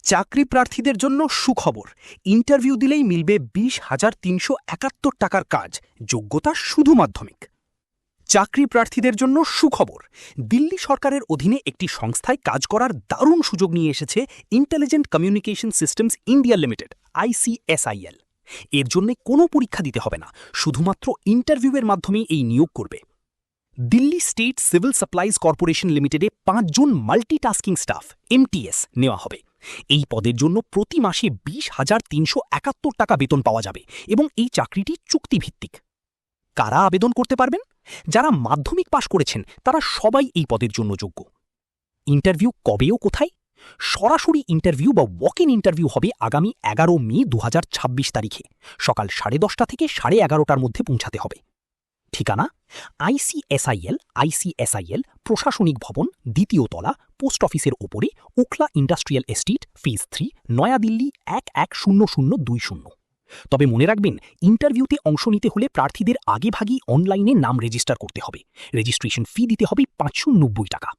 চাকরি প্রার্থীদের জন্য সুখবর। ইন্টারভিউ দিলেই মিলবে 20,371 টাকার কাজ, যোগ্যতা শুধু মাধ্যমিক। চাকরি প্রার্থীদের জন্য সুখবর। দিল্লি সরকারের অধীনে একটি সংস্থায় কাজ করার দারুণ সুযোগ নিয়ে এসেছে intelligent communication systems India limited, ICSIL। এর জন্য কোনো পরীক্ষা দিতে হবে না, শুধুমাত্র ইন্টারভিউয়ের মাধ্যমেই এই নিয়োগ করবে। Delhi state civil supplies corporation লিমিটেডে 5 জন মাল্টিটাস্কিং স্টাফ MTS নেওয়া হবে। এই পদের জন্য প্রতি মাসে 20,371 টাকা বেতন পাওয়া যাবে এবং এই চাকরিটি চুক্তিভিত্তিক। কারা আবেদন করতে পারবেন? যারা মাধ্যমিক পাশ করেছেন তারা সবাই এই পদের জন্য যোগ্য। ইন্টারভিউ কবে ও কোথায়? সরাসরি ইন্টারভিউ বা ওয়াক ইন ইন্টারভিউ হবে আগামী 11 মে 2026 তারিখে সকাল 10:30 থেকে 11:30টার মধ্যে পৌঁছাতে হবে। ঠিকানা: ICSIL প্রশাসনিক ভবন, 2য় তলা, পোস্ট অফিসের ওপরে, Okhla industrial estate, phase 3, New Delhi 110020। তবে মনে রাখবেন, ইন্টারভিউতে অংশ নিতে হলে প্রার্থীদের আগেভাগেই অনলাইনে নাম রেজিস্টার করতে হবে। রেজিস্ট্রেশন ফি দিতে হবে 590 টাকা।